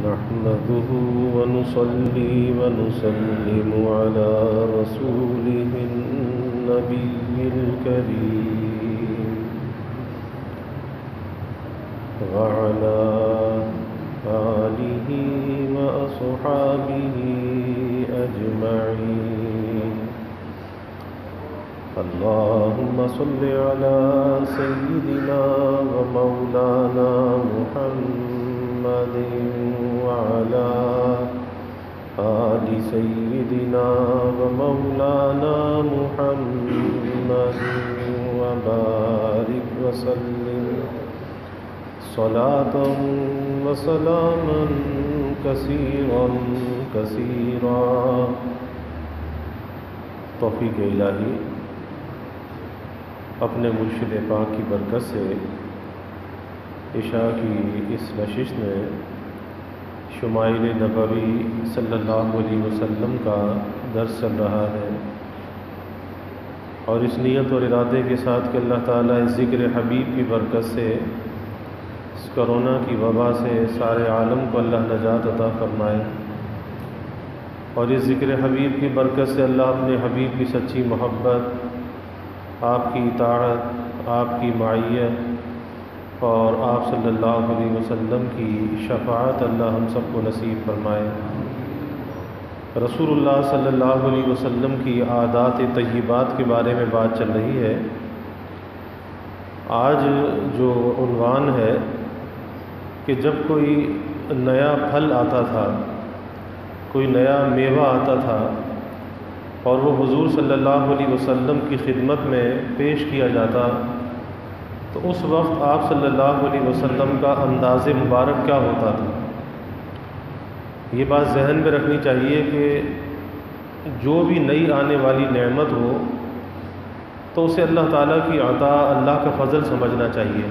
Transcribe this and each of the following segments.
نحمده ونصلي ونسلم على رسوله النبي الكريم وعلى آله وأصحابه أجمعين. اللهم صل على سيدنا ومولانا محمد وعلى آل سيدنا ومولانا محمد وبارك وسلم صلاة وسلاما كثيرا كثيرا. توفیق الہی اپنے مرشد پاک کی برکت سے عشاء کی اس نشست میں شمائل نبوی صلی اللہ علیہ وسلم کا درس چل رہا ہے، اور اس نیت اور ارادے کے ساتھ کہ اللہ تعالیٰ اس ذکر حبیب کی برکت سے اس کرونا کی وبا سے سارے عالم کو اللہ نجات عطا فرمائے، اور اس ذکر حبیب کی برکت سے اللہ اپنے حبیب کی سچی محبت، آپ کی اطاعت، آپ کی معیت اور آپ صلی اللہ علیہ وسلم کی شفاعت اللہ ہم سب کو نصیب فرمائے. رسول اللہ صلی اللہ علیہ وسلم کی عادات طیبات کے بارے میں بات چل رہی ہے. آج جو عنوان ہے کہ جب کوئی نیا پھل آتا تھا، کوئی نیا میوہ آتا تھا اور وہ حضور صلی اللہ علیہ وسلم کی خدمت میں پیش کیا جاتا، تو اس وقت آپ صلی اللہ علیہ وسلم کا انداز مبارک کیا ہوتا تھا. یہ بات ذہن میں رکھنی چاہیے کہ جو بھی نئی آنے والی نعمت ہو تو اسے اللہ تعالیٰ کی عطا، اللہ کا فضل سمجھنا چاہیے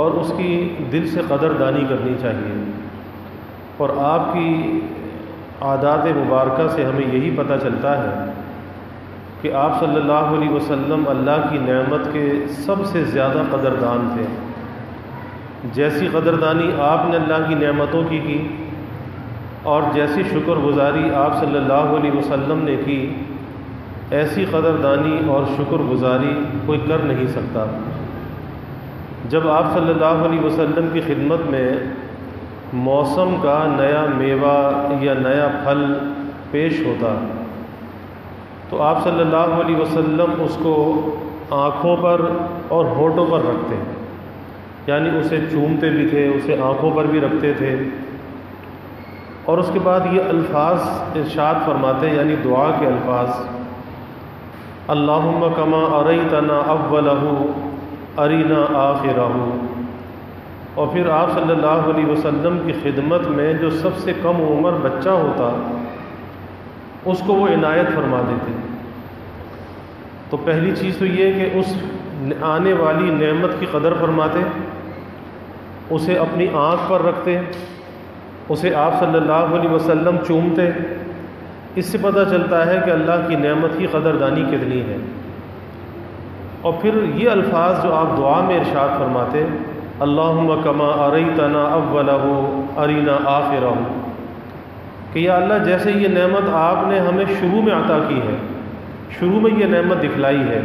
اور اس کی دل سے قدردانی کرنی چاہیے. اور آپ کی عادات مبارکہ سے ہمیں یہی پتہ چلتا ہے کہ آپ صلی اللہ علیہ وسلم اللہ کی نعمت کے سب سے زیادہ قدردان تھے. جیسی قدردانی آپ نے اللہ کی نعمتوں کی اور جیسی شکر گزاری آپ صلی اللہ علیہ وسلم نے کی، ایسی قدردانی اور شکر گزاری کوئی کر نہیں سکتا. جب آپ صلی اللہ علیہ وسلم کی خدمت میں موسم کا نیا میوہ یا نیا پھل پیش ہوتا تو آپ صلی اللہ علیہ وسلم اس کو آنکھوں پر اور ہونٹوں پر رکھتے، یعنی اسے چومتے بھی تھے، اسے آنکھوں پر بھی رکھتے تھے، اور اس کے بعد یہ الفاظ ارشاد فرماتے، یعنی دعا کے الفاظ، اللہم کما اریتنا اولہ ارینا آخرہ. اور پھر آپ صلی اللہ علیہ وسلم کی خدمت میں جو سب سے کم عمر بچہ ہوتا اس کو وہ عنایت فرما دیتے. تو پہلی چیز تو یہ کہ اس آنے والی نعمت کی قدر فرماتے، اسے اپنی آنکھ پر رکھتے، اسے آپ صلی اللہ علیہ وسلم چومتے. اس سے پتہ چلتا ہے کہ اللہ کی نعمت کی قدردانی کتنی ہے. اور پھر یہ الفاظ جو آپ دعا میں ارشاد فرماتے، اللہم کما اریتنا اولہ ارینا آخرہ، کہ یا اللہ جیسے یہ نعمت آپ نے ہمیں شروع میں عطا کی ہے، شروع میں یہ نعمت دکھلائی ہے،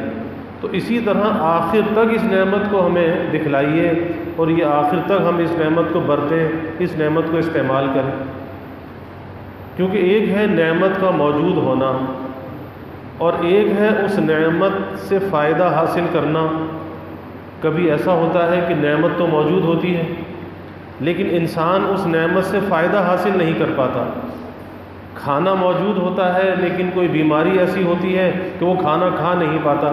تو اسی طرح آخر تک اس نعمت کو ہمیں دکھلائیے اور یہ آخر تک ہم اس نعمت کو برتیں، اس نعمت کو استعمال کریں. کیونکہ ایک ہے نعمت کا موجود ہونا اور ایک ہے اس نعمت سے فائدہ حاصل کرنا. کبھی ایسا ہوتا ہے کہ نعمت تو موجود ہوتی ہے لیکن انسان اس نعمت سے فائدہ حاصل نہیں کر پاتا. کھانا موجود ہوتا ہے لیکن کوئی بیماری ایسی ہوتی ہے کہ وہ کھانا کھا نہیں پاتا.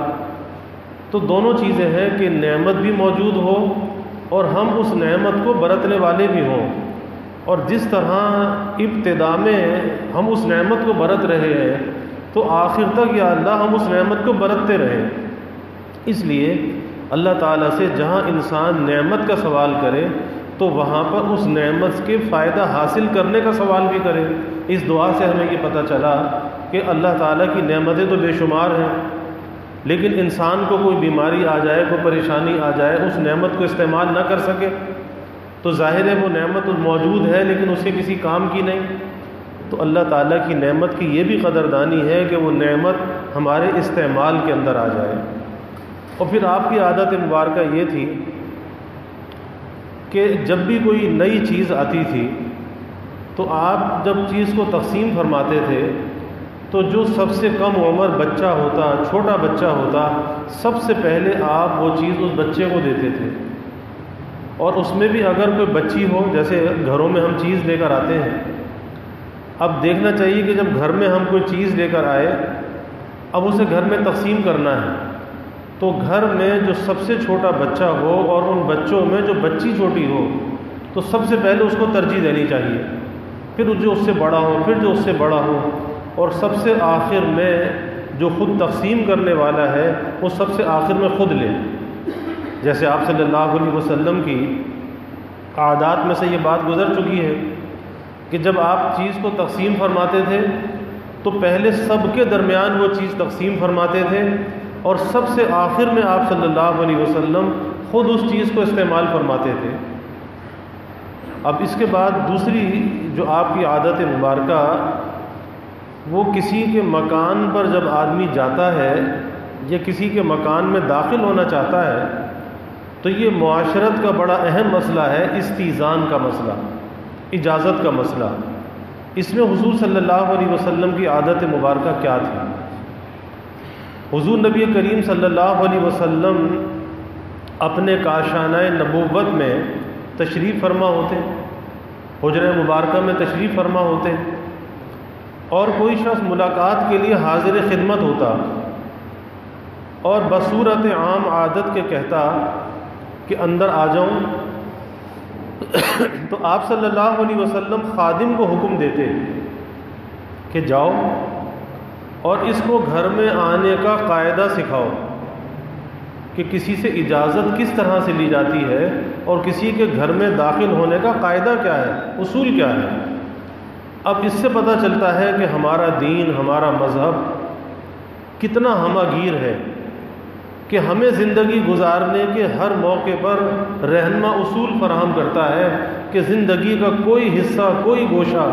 تو دونوں چیزیں ہیں کہ نعمت بھی موجود ہو اور ہم اس نعمت کو برتنے والے بھی ہوں. اور جس طرح ابتدا میں ہم اس نعمت کو برت رہے ہیں تو آخر تک یا اللہ ہم اس نعمت کو برتتے رہیں. اس لیے اللہ تعالیٰ سے جہاں انسان نعمت کا سوال کرے تو وہاں پر اس نعمت کے فائدہ حاصل کرنے کا سوال بھی کرے. اس دعا سے ہمیں یہ پتہ چلا کہ اللہ تعالیٰ کی نعمتیں تو بے شمار ہیں، لیکن انسان کو کوئی بیماری آ جائے، کوئی پریشانی آ جائے، اس نعمت کو استعمال نہ کر سکے تو ظاہر ہے وہ نعمت موجود ہے لیکن اس کے کسی کام کی نہیں، تو اللہ تعالیٰ کی نعمت کی یہ بھی قدردانی ہے کہ وہ نعمت ہمارے استعمال کے اندر آ جائے۔ اور پھر آپ کی عادت مبارکہ یہ تھی کہ جب بھی کوئی نئی چیز آتی تھی تو آپ جب چیز کو تقسیم فرماتے تھے تو جو سب سے کم عمر بچہ ہوتا، چھوٹا بچہ ہوتا، سب سے پہلے آپ وہ چیز اس بچے کو دیتے تھے۔ اور اس میں بھی اگر کوئی بچی ہو، جیسے گھروں میں ہم چیز لے کر آتے ہیں، اب دیکھنا چاہیے کہ جب گھر میں ہم کوئی چیز لے کر آئے، اب اسے گھر میں تقسیم کرنا ہے، تو گھر میں جو سب سے چھوٹا بچہ ہو اور ان بچوں میں جو بچی چھوٹی ہو تو سب سے پہلے اس کو ترجیح دینی چاہیے، پھر جو اس سے بڑا ہو، پھر جو اس سے بڑا ہو، اور سب سے آخر میں جو خود تقسیم کرنے والا ہے وہ سب سے آخر میں خود لے۔ جیسے آپ صلی اللہ علیہ وسلم کی عادات میں سے یہ بات گزر چکی ہے کہ جب آپ چیز کو تقسیم فرماتے تھے تو پہلے سب کے درمیان وہ چیز تقسیم فرماتے تھے اور سب سے آخر میں آپ صلی اللہ علیہ وسلم خود اس چیز کو استعمال فرماتے تھے۔ اب اس کے بعد دوسری جو آپ کی عادت مبارکہ، وہ کسی کے مکان پر جب آدمی جاتا ہے یا کسی کے مکان میں داخل ہونا چاہتا ہے تو یہ معاشرت کا بڑا اہم مسئلہ ہے، استئذان کا مسئلہ، اجازت کا مسئلہ۔ اس میں حضور صلی اللہ علیہ وسلم کی عادت مبارکہ کیا تھی؟ حضور نبی کریم صلی اللہ علیہ وسلم اپنے کاشانہ نبوت میں تشریف فرما ہوتے، حجرہ مبارکہ میں تشریف فرما ہوتے، اور کوئی شخص ملاقات کے لیے حاضر خدمت ہوتا اور بصورت عام عادت کے کہتا کہ اندر آ جاؤں، تو آپ صلی اللہ علیہ وسلم خادم کو حکم دیتے کہ جاؤ اور اس کو گھر میں آنے کا قاعدہ سکھاؤ کہ کسی سے اجازت کس طرح سے لی جاتی ہے اور کسی کے گھر میں داخل ہونے کا قاعدہ کیا ہے، اصول کیا ہے۔ اب اس سے پتہ چلتا ہے کہ ہمارا دین، ہمارا مذہب کتنا ہمہ گیر ہے کہ ہمیں زندگی گزارنے کے ہر موقع پر رہنما اصول فراہم کرتا ہے کہ زندگی کا کوئی حصہ، کوئی گوشہ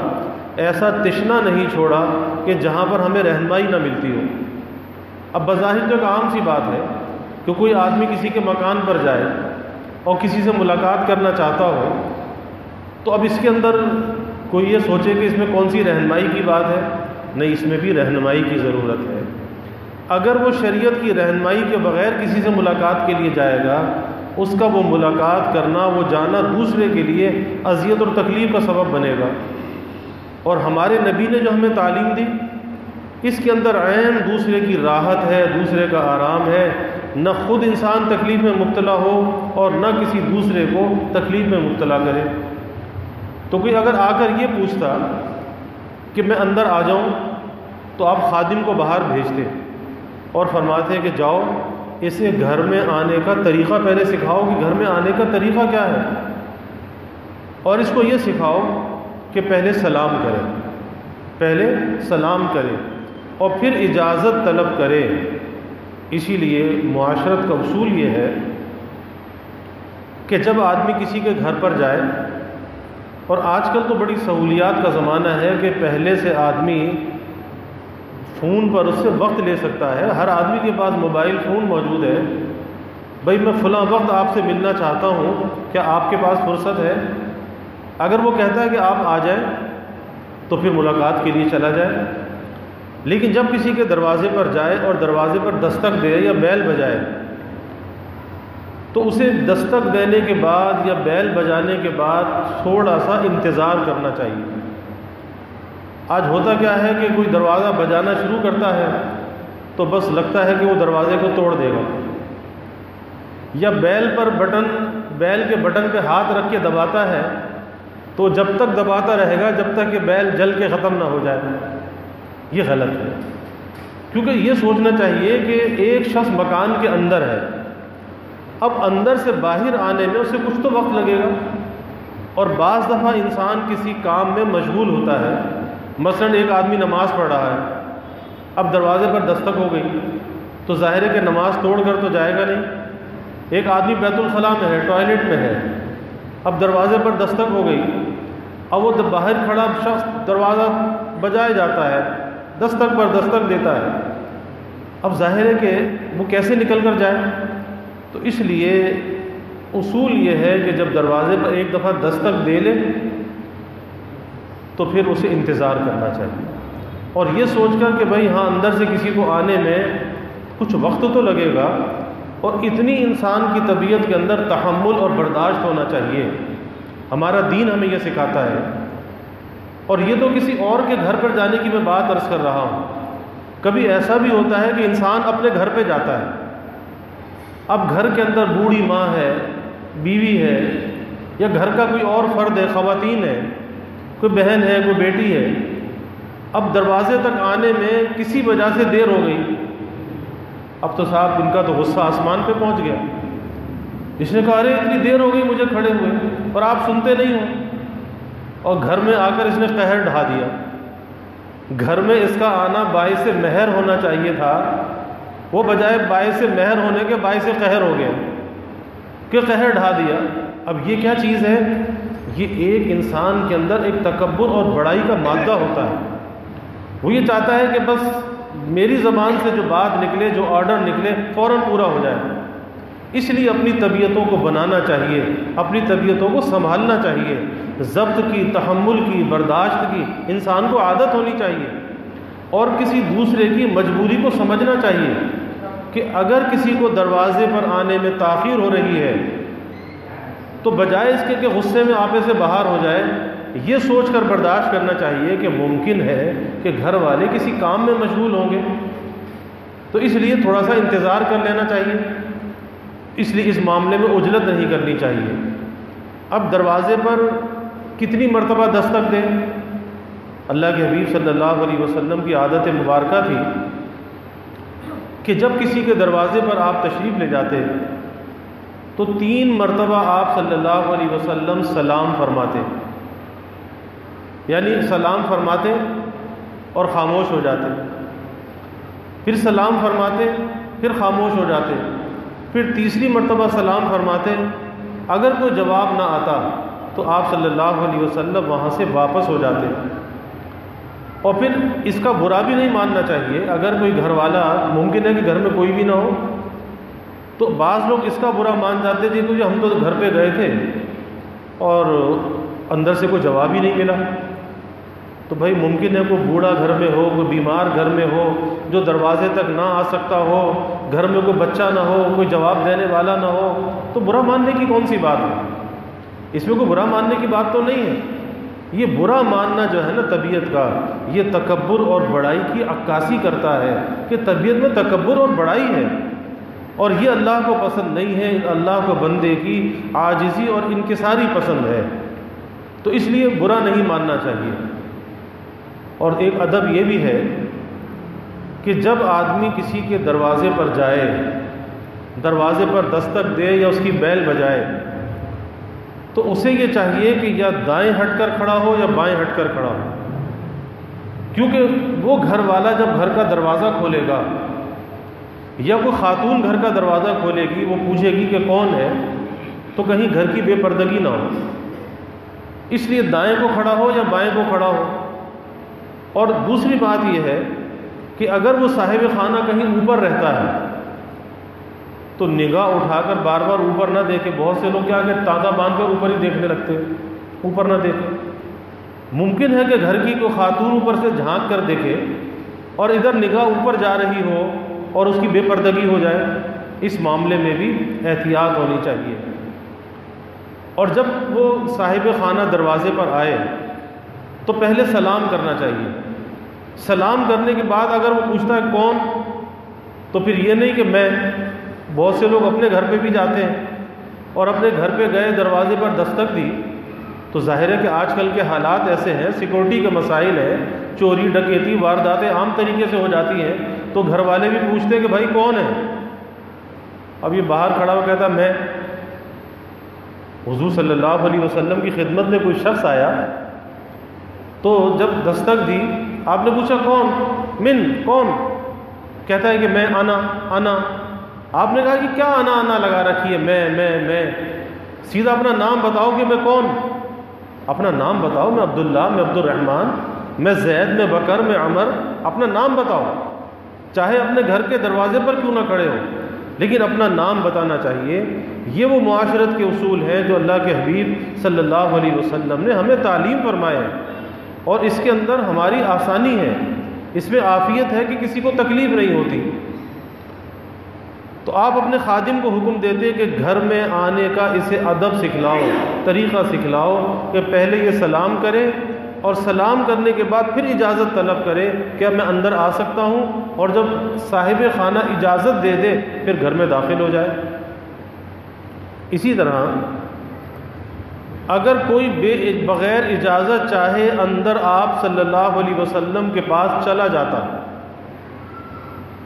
ایسا تشنا نہیں چھوڑا کہ جہاں پر ہمیں رہنمائی نہ ملتی ہو۔ اب بظاہر تو ایک عام سی بات ہے کہ کوئی آدمی کسی کے مکان پر جائے اور کسی سے ملاقات کرنا چاہتا ہو تو اب اس کے اندر کوئی یہ سوچے کہ اس میں کون سی رہنمائی کی بات ہے؟ نہیں، اس میں بھی رہنمائی کی ضرورت ہے۔ اگر وہ شریعت کی رہنمائی کے بغیر کسی سے ملاقات کے لیے جائے گا، اس کا وہ ملاقات کرنا، وہ جانا دوسرے کے لیے اذیت اور تکلیف کا سبب بنے گا۔ اور ہمارے نبی نے جو ہمیں تعلیم دی، اس کے اندر عین دوسرے کی راحت ہے، دوسرے کا آرام ہے، نہ خود انسان تکلیف میں مبتلا ہو اور نہ کسی دوسرے کو تکلیف میں مبتلا کرے۔ تو کوئی اگر آ کر یہ پوچھتا کہ میں اندر آ جاؤں تو آپ خادم کو باہر بھیجتے اور فرماتے کہ جاؤ اسے گھر میں آنے کا طریقہ پہلے سکھاؤ کہ گھر میں آنے کا طریقہ کیا ہے، اور اس کو یہ سکھاؤ کہ پہلے سلام کرے، پہلے سلام کرے اور پھر اجازت طلب کرے۔ اسی لیے معاشرت کا اصول یہ ہے کہ جب آدمی کسی کے گھر پر جائے، اور آج کل تو بڑی سہولیات کا زمانہ ہے کہ پہلے سے آدمی فون پر اس سے وقت لے سکتا ہے، ہر آدمی کے پاس موبائل فون موجود ہے، بھائی میں فلاں وقت آپ سے ملنا چاہتا ہوں، کیا آپ کے پاس فرصت ہے؟ اگر وہ کہتا ہے کہ آپ آ جائیں تو پھر ملاقات کے لیے چلا جائے۔ لیکن جب کسی کے دروازے پر جائے اور دروازے پر دستک دے یا بیل بجائے تو اسے دستک دینے کے بعد یا بیل بجانے کے بعد تھوڑا سا انتظار کرنا چاہیے۔ آج ہوتا کیا ہے کہ کوئی دروازہ بجانا شروع کرتا ہے تو بس لگتا ہے کہ وہ دروازے کو توڑ دے گا، یا بیل کے بٹن پہ ہاتھ رکھ کے دباتا ہے تو جب تک دباتا رہے گا جب تک کہ بیل جل کے ختم نہ ہو جائے۔ یہ غلط ہے، کیونکہ یہ سوچنا چاہیے کہ ایک شخص مکان کے اندر ہے، اب اندر سے باہر آنے میں اسے کچھ تو وقت لگے گا، اور بعض دفعہ انسان کسی کام میں مشغول ہوتا ہے، مثلا ایک آدمی نماز پڑھ رہا ہے، اب دروازے پر دستک ہو گئی تو ظاہر ہے کہ نماز توڑ کر تو جائے گا نہیں۔ ایک آدمی بیت الخلاء میں ہے، ٹوائلٹ میں ہے، اب دروازے پر دستک ہو گئی، اب وہ باہر کھڑا شخص دروازہ بجائے جاتا ہے، دستک پر دستک دیتا ہے، اب ظاہر ہے کہ وہ کیسے نکل کر جائے؟ تو اس لیے اصول یہ ہے کہ جب دروازے پر ایک دفعہ دستک دے لے تو پھر اسے انتظار کرنا چاہیے، اور یہ سوچ کر کہ بھائی ہاں اندر سے کسی کو آنے میں کچھ وقت تو لگے گا، اور اتنی انسان کی طبیعت کے اندر تحمل اور برداشت ہونا چاہیے، ہمارا دین ہمیں یہ سکھاتا ہے۔ اور یہ تو کسی اور کے گھر پر جانے کی میں بات عرض کر رہا ہوں، کبھی ایسا بھی ہوتا ہے کہ انسان اپنے گھر پہ جاتا ہے، اب گھر کے اندر بوڑھی ماں ہے، بیوی ہے، یا گھر کا کوئی اور فرد ہے، خواتین ہے، کوئی بہن ہے، کوئی بیٹی ہے، اب دروازے تک آنے میں کسی وجہ سے دیر ہو گئی، اب تو صاحب ان کا تو غصہ آسمان پہ پہنچ گیا، اس نے کہا ارے اتنی دیر ہو گئی مجھے کھڑے ہوئے اور آپ سنتے نہیں ہو، اور گھر میں آ کر اس نے قہر ڈھا دیا۔ گھر میں اس کا آنا باعث مہر ہونا چاہیے تھا، وہ بجائے باعث مہر ہونے کے باعث قہر ہو گیا کہ قہر ڈھا دیا۔ اب یہ کیا چیز ہے؟ یہ ایک انسان کے اندر ایک تکبر اور بڑائی کا مادہ ہوتا ہے، وہ یہ چاہتا ہے کہ بس میری زبان سے جو بات نکلے، جو آرڈر نکلے، فوراً پورا ہو جائے۔ اس لیے اپنی طبیعتوں کو بنانا چاہیے، اپنی طبیعتوں کو سنبھالنا چاہیے، ضبط کی، تحمل کی، برداشت کی انسان کو عادت ہونی چاہیے، اور کسی دوسرے کی مجبوری کو سمجھنا چاہیے کہ اگر کسی کو دروازے پر آنے میں تاخیر ہو رہی ہے تو بجائے اس کے کہ غصے میں آپے سے باہر ہو جائے، یہ سوچ کر برداشت کرنا چاہیے کہ ممکن ہے کہ گھر والے کسی کام میں مشغول ہوں گے، تو اس لیے تھوڑا سا انتظار کر لینا چاہیے، اس لیے اس معاملے میں عجلت نہیں کرنی چاہیے۔ اب دروازے پر کتنی مرتبہ دستک دیں؟ اللہ کے حبیب صلی اللہ علیہ وسلم کی عادت مبارکہ تھی کہ جب کسی کے دروازے پر آپ تشریف لے جاتے تو 3 مرتبہ آپ صلی اللہ علیہ وسلم سلام فرماتے، یعنی سلام فرماتے اور خاموش ہو جاتے، پھر سلام فرماتے، پھر خاموش ہو جاتے، پھر تیسری مرتبہ سلام فرماتے، اگر کوئی جواب نہ آتا تو آپ صلی اللہ علیہ وسلم وہاں سے واپس ہو جاتے۔ اور پھر اس کا برا بھی نہیں ماننا چاہیے، اگر کوئی گھر والا، ممکن ہے کہ گھر میں کوئی بھی نہ ہو، تو بعض لوگ اس کا برا مان جاتے تھے کہ ہم تو گھر پہ گئے تھے اور اندر سے کوئی جواب ہی نہیں ملا۔ تو بھائی ممکن ہے کوئی بوڑھا گھر میں ہو، کوئی بیمار گھر میں ہو جو دروازے تک نہ آ سکتا ہو، گھر میں کوئی بچہ نہ ہو، کوئی جواب دینے والا نہ ہو، تو برا ماننے کی کون سی بات ہے؟ اس میں کوئی برا ماننے کی بات تو نہیں ہے۔ یہ برا ماننا جو ہے نا طبیعت کا، یہ تکبر اور بڑائی کی عکاسی کرتا ہے کہ طبیعت میں تکبر اور بڑائی ہے، اور یہ اللہ کو پسند نہیں ہے، اللہ کو بندے کی عاجزی اور انکساری پسند ہے، تو اس لیے برا نہیں ماننا چاہیے۔ اور ایک ادب یہ بھی ہے کہ جب آدمی کسی کے دروازے پر جائے، دروازے پر دستک دے یا اس کی بیل بجائے، تو اسے یہ چاہیے کہ یا دائیں ہٹ کر کھڑا ہو یا بائیں ہٹ کر کھڑا ہو، کیونکہ وہ گھر والا جب گھر کا دروازہ کھولے گا یا کوئی خاتون گھر کا دروازہ کھولے گی، وہ پوچھے گی کہ کون ہے، تو کہیں گھر کی بے پردگی نہ ہو، اس لیے دائیں کو کھڑا ہو یا بائیں کو کھڑا ہو۔ اور دوسری بات یہ ہے کہ اگر وہ صاحب خانہ کہیں اوپر رہتا ہے تو نگاہ اٹھا کر بار بار اوپر نہ دیکھے۔ بہت سے لوگ کیا کہ تادا باندھ کر اوپر ہی دیکھنے لگتے، اوپر نہ دیکھے۔ ممکن ہے کہ گھر کی کوئی خاتون اوپر سے جھانک کر دیکھے اور ادھر نگاہ اوپر جا رہی ہو اور اس کی بے پردگی ہو جائے، اس معاملے میں بھی احتیاط ہونی چاہیے۔ اور جب وہ صاحب خانہ دروازے پر آئے تو پہلے سلام کرنا چاہیے۔ سلام کرنے کے بعد اگر وہ پوچھتا ہے کون، تو پھر یہ نہیں کہ میں، بہت سے لوگ اپنے گھر پہ بھی جاتے ہیں اور اپنے گھر پہ گئے، دروازے پر دستک دی، تو ظاہر ہے کہ آج کل کے حالات ایسے ہیں، سیکورٹی کے مسائل ہیں، چوری ڈکیتی وارداتیں عام طریقے سے ہو جاتی ہیں، تو گھر والے بھی پوچھتے ہیں کہ بھائی کون ہے؟ اب یہ باہر کھڑا ہوا کہتا میں۔ حضور صلی اللہ علیہ وسلم کی خدمت میں کوئی شخص آیا تو جب دستک دی، آپ نے پوچھا کون؟ من، کون؟ کہتا ہے کہ میں، انا۔ آپ نے کہا کہ کیا انا لگا رکھی ہے، میں۔ سیدھا اپنا نام بتاؤ کہ میں کون، اپنا نام بتاؤ، میں عبداللہ، میں عبد الرحمن، میں زید، میں بکر، میں عمر، اپنا نام بتاؤ، چاہے اپنے گھر کے دروازے پر کیوں نہ کھڑے ہو، لیکن اپنا نام بتانا چاہیے۔ یہ وہ معاشرت کے اصول ہیں جو اللہ کے حبیب صلی اللہ علیہ وسلم نے ہمیں تعلیم فرمائے ہیں، اور اس کے اندر ہماری آسانی ہے، اس میں عافیت ہے کہ کسی کو تکلیف نہیں ہوتی۔ تو آپ اپنے خادم کو حکم دیتے کہ گھر میں آنے کا اسے ادب سکھلاؤ، طریقہ سکھلاؤ کہ پہلے یہ سلام کرے، اور سلام کرنے کے بعد پھر اجازت طلب کرے کہ اب میں اندر آ سکتا ہوں، اور جب صاحب خانہ اجازت دے دے پھر گھر میں داخل ہو جائے۔ اسی طرح اگر کوئی بغیر اجازت چاہے اندر آپ صلی اللہ علیہ وسلم کے پاس چلا جاتا،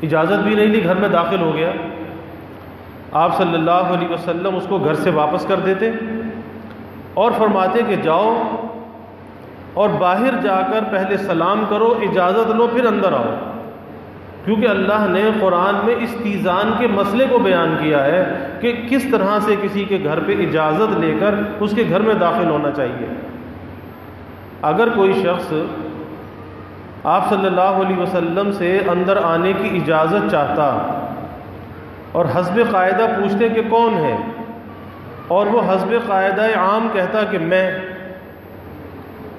اجازت بھی نہیں لی، گھر میں داخل ہو گیا، آپ صلی اللہ علیہ وسلم اس کو گھر سے واپس کر دیتے اور فرماتے کہ جاؤ اور باہر جا کر پہلے سلام کرو، اجازت لو، پھر اندر آؤ، کیونکہ اللہ نے قرآن میں استیزان کے مسئلے کو بیان کیا ہے کہ کس طرح سے کسی کے گھر پہ اجازت لے کر اس کے گھر میں داخل ہونا چاہیے۔ اگر کوئی شخص آپ صلی اللہ علیہ وسلم سے اندر آنے کی اجازت چاہتا اور حسب قاعدہ پوچھتے کہ کون ہے، اور وہ حسب قاعدہ عام کہتا کہ میں،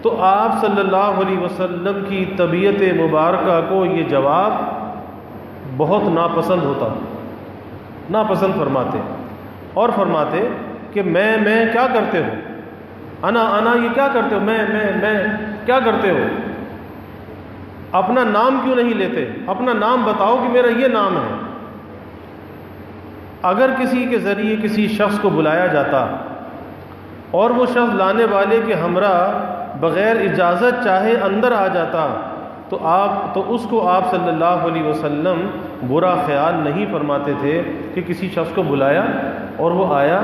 تو آپ صلی اللہ علیہ وسلم کی طبیعت مبارکہ کو یہ جواب بہت ناپسند ہوتا، ناپسند فرماتے، اور فرماتے کہ میں کیا کرتے ہو، انا یہ کیا کرتے ہو، میں کیا کرتے ہو، اپنا نام کیوں نہیں لیتے، اپنا نام بتاؤ کہ میرا یہ نام ہے۔ اگر کسی کے ذریعے کسی شخص کو بلایا جاتا اور وہ شخص لانے والے کے ہمراہ بغیر اجازت چاہے اندر آ جاتا تو اس کو آپ صلی اللہ علیہ وسلم برا خیال نہیں فرماتے تھے کہ کسی شخص کو بلایا اور وہ آیا،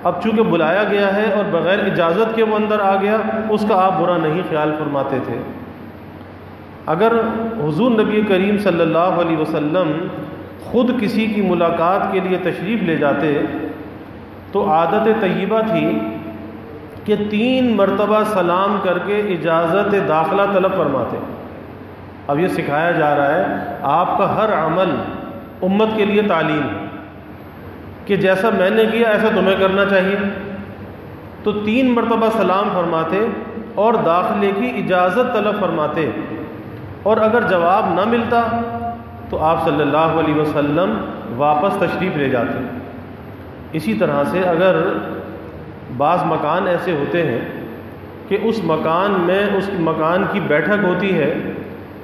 اب چونکہ بلایا گیا ہے اور بغیر اجازت کے وہ اندر آ گیا، اس کا آپ برا نہیں خیال فرماتے تھے۔ اگر حضور نبی کریم صلی اللہ علیہ وسلم خود کسی کی ملاقات کے لیے تشریف لے جاتے تو عادت طیبہ تھی کہ 3 مرتبہ سلام کر کے اجازت داخلہ طلب فرماتے۔ اب یہ سکھایا جا رہا ہے آپ کا ہر عمل امت کے لیے تعلیم ہے کہ جیسا میں نے کیا ایسا تمہیں کرنا چاہیے۔ تو 3 مرتبہ سلام فرماتے اور داخلے کی اجازت طلب فرماتے، اور اگر جواب نہ ملتا تو آپ صلی اللہ علیہ وسلم واپس تشریف لے جاتے۔ اسی طرح سے اگر بعض مکان ایسے ہوتے ہیں کہ اس مکان میں اس مکان کی بیٹھک ہوتی ہے،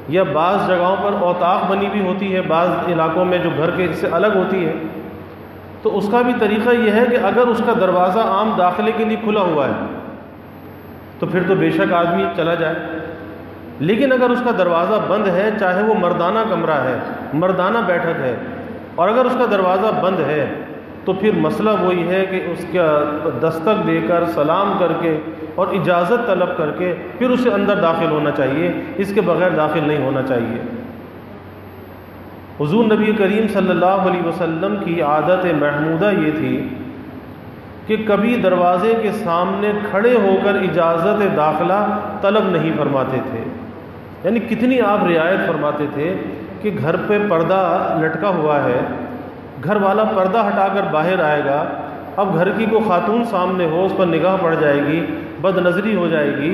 یا بعض جگہوں پر اوطاق بنی بھی ہوتی ہے، بعض علاقوں میں جو گھر کے سے الگ ہوتی ہے، تو اس کا بھی طریقہ یہ ہے کہ اگر اس کا دروازہ عام داخلے کے لیے کھلا ہوا ہے تو پھر تو بے شک آدمی چلا جائے، لیکن اگر اس کا دروازہ بند ہے، چاہے وہ مردانہ کمرہ ہے، مردانہ بیٹھک ہے، اور اگر اس کا دروازہ بند ہے تو پھر مسئلہ وہی ہے کہ اس کا دستک دے کر سلام کر کے اور اجازت طلب کر کے پھر اسے اندر داخل ہونا چاہیے، اس کے بغیر داخل نہیں ہونا چاہیے۔ حضور نبی کریم صلی اللہ علیہ وسلم کی عادت محمودہ یہ تھی کہ کبھی دروازے کے سامنے کھڑے ہو کر اجازت داخلہ طلب نہیں فرماتے تھے، یعنی کتنی آپ رعایت فرماتے تھے کہ گھر پہ پردہ لٹکا ہوا ہے، گھر والا پردہ ہٹا کر باہر آئے گا، اب گھر کی کوئی خاتون سامنے ہو، اس پر نگاہ پڑ جائے گی، بد نظری ہو جائے گی،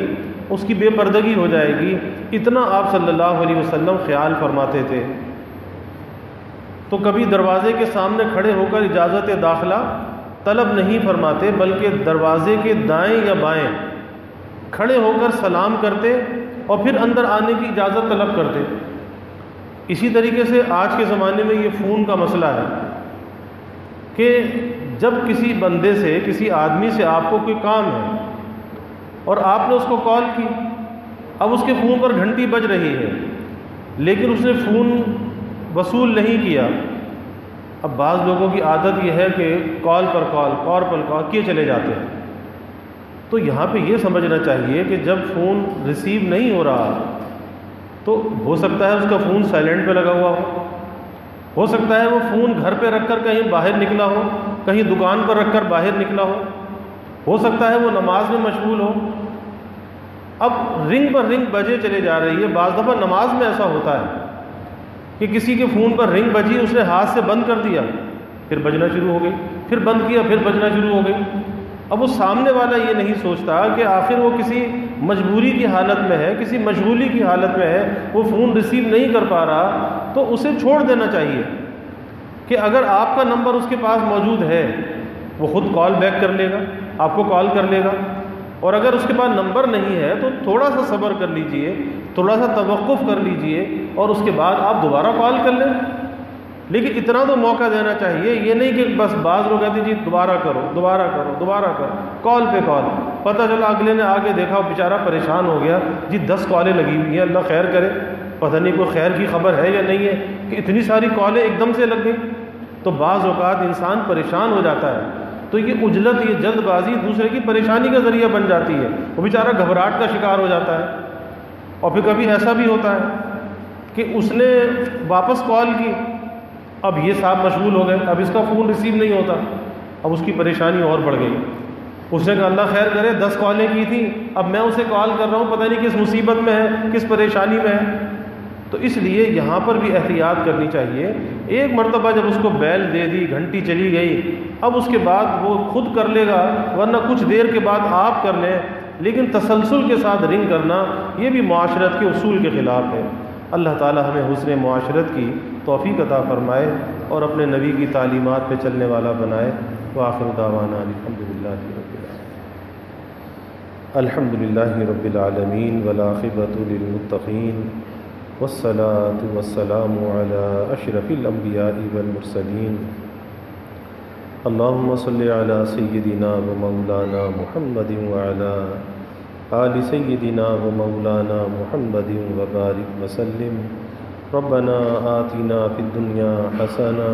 اس کی بے پردگی ہو جائے گی، اتنا آپ صلی اللہ علیہ وسلم خیال فرماتے تھے۔ تو کبھی دروازے کے سامنے کھڑے ہو کر اجازت داخلہ طلب نہیں فرماتے، بلکہ دروازے کے دائیں یا بائیں کھڑے ہو کر سلام کرتے اور پھر اندر آنے کی اجازت طلب کرتے۔ اسی طریقے سے آج کے زمانے میں یہ فون کا مسئلہ ہے کہ جب کسی بندے سے، کسی آدمی سے آپ کو کوئی کام ہے اور آپ نے اس کو کال کی، اب اس کے فون پر گھنٹی بج رہی ہے لیکن اس نے فون وصول نہیں کیا۔ اب بعض لوگوں کی عادت یہ ہے کہ کال پر کال کیے چلے جاتے ہیں۔ تو یہاں پہ یہ سمجھنا چاہیے کہ جب فون ریسیو نہیں ہو رہا تو ہو سکتا ہے اس کا فون سائلنٹ پہ لگا ہوا ہو سکتا ہے وہ فون گھر پہ رکھ کر کہیں باہر نکلا ہو، کہیں دکان پر رکھ کر باہر نکلا ہو، ہو سکتا ہے وہ نماز میں مشغول ہو، اب رنگ پر رنگ بجے چلے جا رہی ہے۔ بعض دفعہ نماز میں ایسا ہوتا ہے کہ کسی کے فون پر رنگ بجی، اس نے ہاتھ سے بند کر دیا، پھر بجنا شروع ہو گئی، پھر بند کیا، پھر بجنا شروع ہو گئی۔ اب وہ سامنے والا یہ نہیں سوچتا کہ آخر وہ کسی مجبوری کی حالت میں ہے، کسی مشغولی کی حالت میں ہے، وہ فون ریسیو نہیں کر پا رہا، تو اسے چھوڑ دینا چاہیے کہ اگر آپ کا نمبر اس کے پاس موجود ہے وہ خود کال بیک کر لے گا، آپ کو کال کر لے گا، اور اگر اس کے پاس نمبر نہیں ہے تو تھوڑا سا صبر کر لیجئے، تھوڑا سا توقف کر لیجئے، اور اس کے بعد آپ دوبارہ کال کر لیں۔ لیکن اتنا تو موقع دینا چاہیے، یہ نہیں کہ بس بعض لوگ کہتے ہیں جی دوبارہ کرو، دوبارہ کرو، دوبارہ کرو، کال پہ کال، پتہ چلا اگلے نے آگے دیکھا بیچارہ پریشان ہو گیا، جی 10 کالیں لگی ہوئی ہیں، اللہ خیر کرے، پتہ نہیں کوئی خیر کی خبر ہے یا نہیں ہے کہ اتنی ساری کالیں ایک دم سے لگ گئی۔ تو بعض اوقات انسان پریشان ہو جاتا ہے، تو یہ عجلت، یہ جلد بازی دوسرے کی پریشانی کا ذریعہ بن جاتی ہے، وہ بیچارہ گھبراہٹ کا شکار ہو جاتا ہے۔ اور پھر کبھی ایسا بھی ہوتا ہے کہ اس نے واپس کال کی، اب یہ صاحب مشغول ہو گئے، اب اس کا فون ریسیو نہیں ہوتا، اب اس کی پریشانی اور بڑھ گئی۔ اس نے کہا اللہ خیر کرے، 10 کالیں کی تھیں، اب میں اسے کال کر رہا ہوں، پتہ نہیں کس مصیبت میں ہے، کس پریشانی میں ہے۔ تو اس لیے یہاں پر بھی احتیاط کرنی چاہیے۔ ایک مرتبہ جب اس کو بیل دے دی، گھنٹی چلی گئی، اب اس کے بعد وہ خود کر لے گا، ورنہ کچھ دیر کے بعد آپ کر لیں، لیکن تسلسل کے ساتھ رنگ کرنا یہ بھی معاشرت کے اصول کے خلاف ہے۔ اللہ تعالی ہمیں حسن معاشرت کی توفیق عطا فرمائے اور اپنے نبی کی تعلیمات پہ چلنے والا بنائے۔ وآخر دعوانا الحمد للہ رب العالمین والعاقبۃ للمتقین والصلاة والسلام على اشرف الانبیاء والمرسلین اللہم صل علی سیدنا و مولانا محمد وعلی آل سیدنا و مولانا محمد وبارک وسلم۔ ربنا آتنا فی الدنیا حسنہ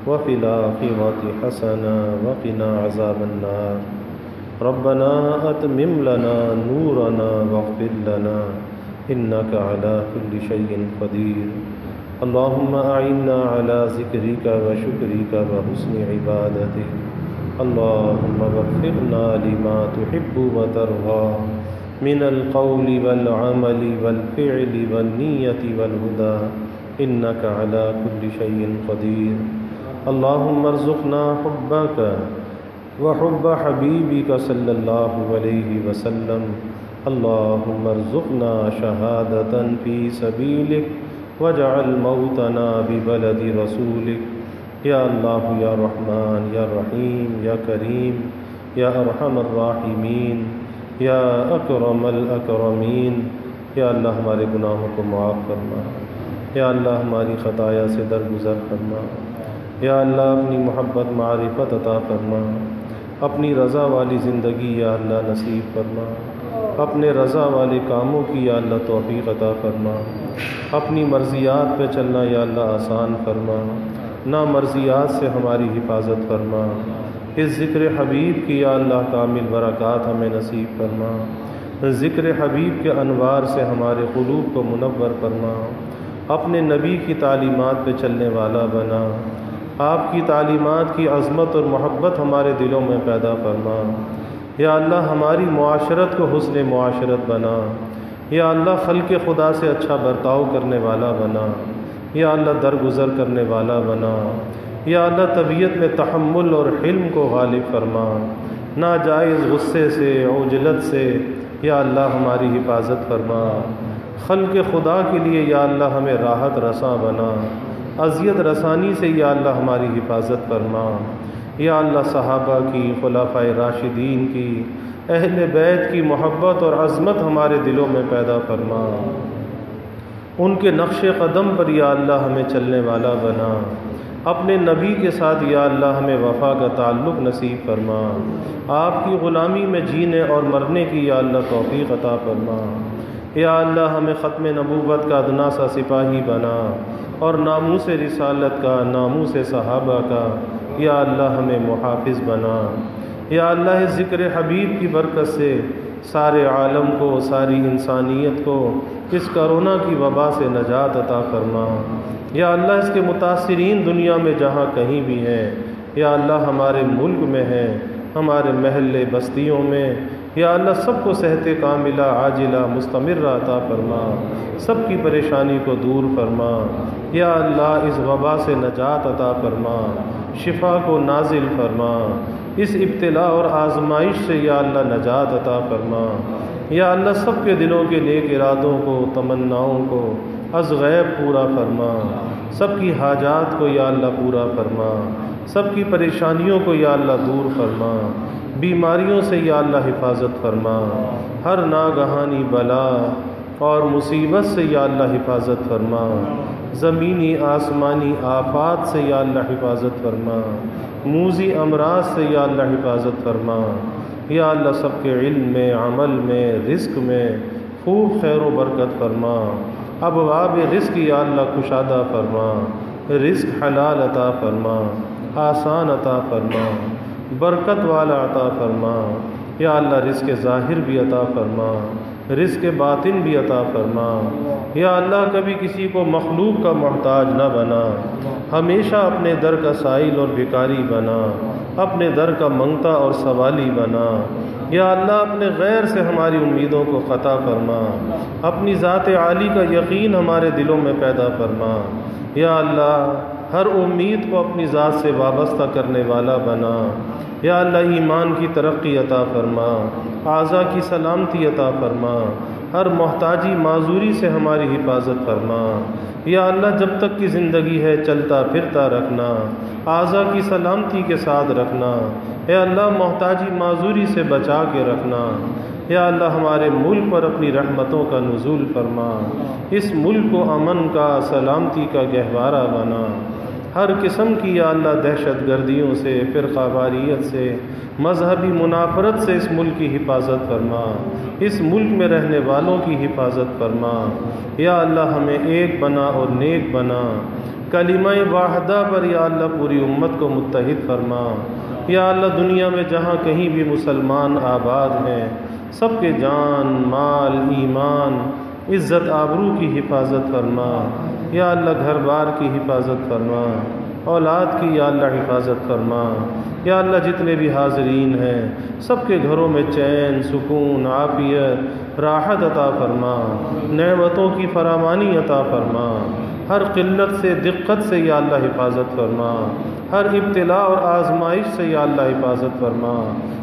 وفی الآخرۃ حسنہ وقنا عذاب النار۔ ربنا اتمم لنا نورنا واغفر لنا انک علی کل شیء قدیر۔ اللہم اعنا علی ذکرک و شکرک و حسن عبادتک۔ اللہم وفقنا لما تحب و ترضی من القول والعمل والفعل والنیت والہدی انک علی کل شیء قدیر۔ اللہم ارزقنا حبک وحب حبیبک صلی اللہ علیہ وسلم۔ اللہم ارزقنا شہادة فی سبیلک واجعل موتنا ببلد رسولک۔ یا اللہ یا رحمن یا رحیم یا کریم یا ارحم الراحمین یا اکرم الاکرمین۔ یا اللہ ہمارے گناہوں کو معاف فرما، یا اللہ ہماری خطایا سے درگزر فرما، یا اللہ اپنی محبت معرفت عطا فرما، اپنی رضا والی زندگی یا اللہ نصیب فرما، اپنے رضا والے کاموں کی یا اللہ توفیق عطا فرما، اپنی مرضیات پہ چلنا یا اللہ آسان فرما، نامرضیات سے ہماری حفاظت فرما۔ اس ذکر حبیب کی یا اللہ کامل برکات ہمیں نصیب فرما، ذکر حبیب کے انوار سے ہمارے قلوب کو منور فرما، اپنے نبی کی تعلیمات پہ چلنے والا بنا، آپ کی تعلیمات کی عظمت اور محبت ہمارے دلوں میں پیدا فرما۔ یا اللہ ہماری معاشرت کو حسن معاشرت بنا، یا اللہ خلق خدا سے اچھا برتاؤ کرنے والا بنا، یا اللہ درگزر کرنے والا بنا، یا اللہ طبیعت میں تحمل اور حلم کو غالب فرما، ناجائز غصے سے عجلت سے یا اللہ ہماری حفاظت فرما، خلق خدا کے لیے یا اللہ ہمیں راحت رساں بنا، اذیت رسانی سے یا اللہ ہماری حفاظت فرما۔ یا اللہ صحابہ کی، خلفائے راشدین کی، اہل بیت کی محبت اور عظمت ہمارے دلوں میں پیدا فرما، ان کے نقش قدم پر یا اللہ ہمیں چلنے والا بنا، اپنے نبی کے ساتھ یا اللہ ہمیں وفا کا تعلق نصیب فرما، آپ کی غلامی میں جینے اور مرنے کی یا اللہ توفیق عطا فرما۔ یا اللہ ہمیں ختم نبوت کا ادنا سا سپاہی بنا، اور ناموس رسالت کا، ناموس صحابہ کا یا اللہ ہمیں محافظ بنا۔ یا اللہ اس ذکر حبیب کی برکت سے سارے عالم کو، ساری انسانیت کو اس کرونا کی وبا سے نجات عطا فرما۔ یا اللہ اس کے متاثرین دنیا میں جہاں کہیں بھی ہیں، یا اللہ ہمارے ملک میں ہیں، ہمارے محلے بستیوں میں یا اللہ سب کو صحت کاملہ عاجلہ مستمرہ عطا فرما، سب کی پریشانی کو دور فرما، یا اللہ اس وبا سے نجات عطا فرما، شفا کو نازل فرما، اس ابتلاء اور آزمائش سے یا اللہ نجات عطا فرما، یا اللہ سب کے دلوں کے نیک ارادوں کو تمناؤں کو از غیب پورا فرما، سب کی حاجات کو یا اللہ پورا فرما، سب کی پریشانیوں کو یا اللہ دور فرما، بیماریوں سے یا اللہ حفاظت فرما، ہر ناگہانی بلا اور مصیبت سے یا اللہ حفاظت فرما، زمینی آسمانی آفات سے یا اللہ حفاظت فرما، موذی امراض سے یا اللہ حفاظت فرما، یا اللہ سب کے علم میں، عمل میں، رزق میں خوب خیر و برکت فرما، ابواب رزق یا اللہ کشادہ فرما، رزق حلال عطا فرما، آسان عطا فرما، برکت والا عطا فرما، یا اللہ رزق ظاہر بھی عطا فرما، رزق باطن بھی عطا فرما، یا اللہ کبھی کسی کو مخلوق کا محتاج نہ بنا، ہمیشہ اپنے در کا سائل اور بھکاری بنا، اپنے در کا منگتا اور سوالی بنا، یا اللہ اپنے غیر سے ہماری امیدوں کو قطع فرما، اپنی ذات عالی کا یقین ہمارے دلوں میں پیدا فرما، یا اللہ ہر امید کو اپنی ذات سے وابستہ کرنے والا بنا، یا اللہ ایمان کی ترقی عطا فرما، اعضاء کی سلامتی عطا فرما، ہر محتاجی معذوری سے ہماری حفاظت فرما، یا اللہ جب تک کی زندگی ہے چلتا پھرتا رکھنا، اعضاء کی سلامتی کے ساتھ رکھنا، یا اللہ محتاجی معذوری سے بچا کے رکھنا، یا اللہ ہمارے ملک پر اپنی رحمتوں کا نزول فرما، اس ملک کو امن کا سلامتی کا گہوارہ بنا، ہر قسم کی یا اللہ دہشت گردیوں سے، فرقہ واریت سے، مذہبی منافرت سے اس ملک کی حفاظت فرما، اس ملک میں رہنے والوں کی حفاظت فرما، یا اللہ ہمیں ایک بنا اور نیک بنا، کلمہ واحدہ پر یا اللہ پوری امت کو متحد فرما، یا اللہ دنیا میں جہاں کہیں بھی مسلمان آباد ہیں سب کے جان، مال، ایمان، عزت آبرو کی حفاظت فرما، یا اللہ گھر بار کی حفاظت فرما، اولاد کی یا اللہ حفاظت فرما، یا اللہ جتنے بھی حاضرین ہیں سب کے گھروں میں چین، سکون، عافیت، راحت عطا فرما، نعمتوں کی فراوانی عطا فرما، ہر قلت سے، دقت سے یا اللہ حفاظت فرما، ہر ابتلاء اور آزمائش سے یا اللہ حفاظت فرما،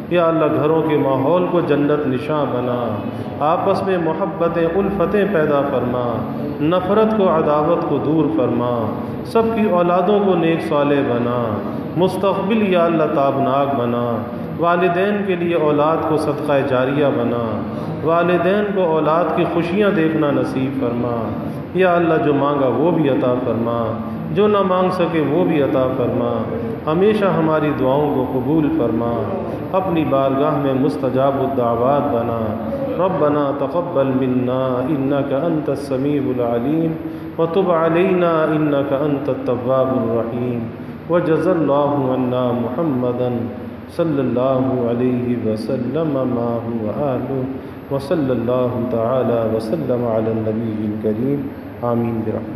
یا اللہ گھروں کے ماحول کو جنت نشاں بنا، آپس میں محبتیں، الفتیں پیدا فرما، نفرت کو، عداوت کو دور فرما، سب کی اولادوں کو نیک صالح بنا، مستقبل یا اللہ تابناک بنا، والدین کے لیے اولاد کو صدقہ جاریہ بنا، والدین کو اولاد کی خوشیاں دیکھنا نصیب فرما، یا اللہ جو مانگا وہ بھی عطا فرما، جو نہ مانگ سکے وہ بھی عطا فرما، ہمیشہ ہماری دعاؤں کو قبول فرما، اپنی بارگاہ میں مستجاب الدعوات بنا، ربنا تقبل منا انک انت السمیع العلیم وتب علینا انک انت التواب الرحیم وجزا اللہ عنا محمدا صلی اللہ علیہ وسلم ما هو آلہ وصلی اللہ تعالی وسلم علی النبی الکریم آمین برحمتہ۔